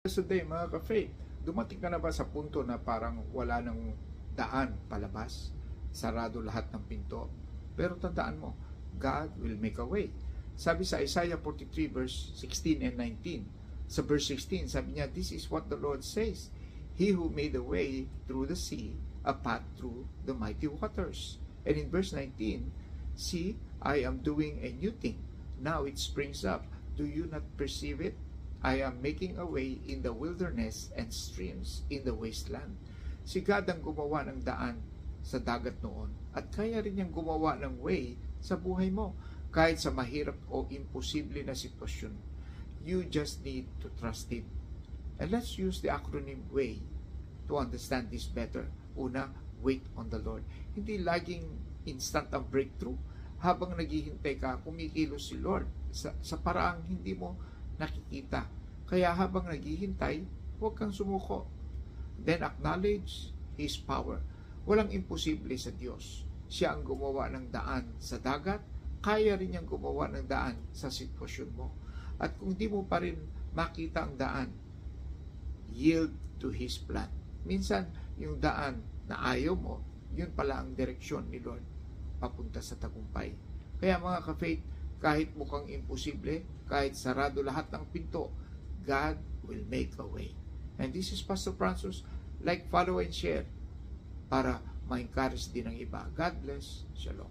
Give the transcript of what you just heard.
Today, mga ka-faith, dumating ka na ba sa punto na parang wala nang daan palabas? Sarado lahat ng pinto. Pero tandaan mo, God will make a way. Sabi sa Isaiah 43 verse 16 and 19. Sa verse 16, sabi niya, "This is what the Lord says, He who made a way through the sea, a path through the mighty waters." And in verse 19, "See, I am doing a new thing. Now it springs up. Do you not perceive it? I am making a way in the wilderness and streams in the wasteland." Si God ang gumawa ng daan sa dagat noon at kaya rin niyang gumawa ng way sa buhay mo kahit sa mahirap o imposible na sitwasyon. You just need to trust Him. And let's use the acronym WAY to understand this better. Una, wait on the Lord. Hindi laging instant ang breakthrough. Habang naghihintay ka, kumikilos si Lord sa paraang hindi mo nakikita. Kaya habang naghihintay, huwag kang sumuko. Then acknowledge His power. Walang imposible sa Diyos. Siya ang gumawa ng daan sa dagat, kaya rin niyang gumawa ng daan sa sitwasyon mo. At kung di mo pa rin makita ang daan, yield to His plan. Minsan, yung daan na ayaw mo, yun pala ang direksyon ni Lord papunta sa tagumpay. Kaya mga ka-faith, kahit mukhang imposible, kahit sarado lahat ng pinto, God will make a way. And this is Pastor Francis. Like, follow, and share para ma-encourage din ng iba. God bless. Shalom.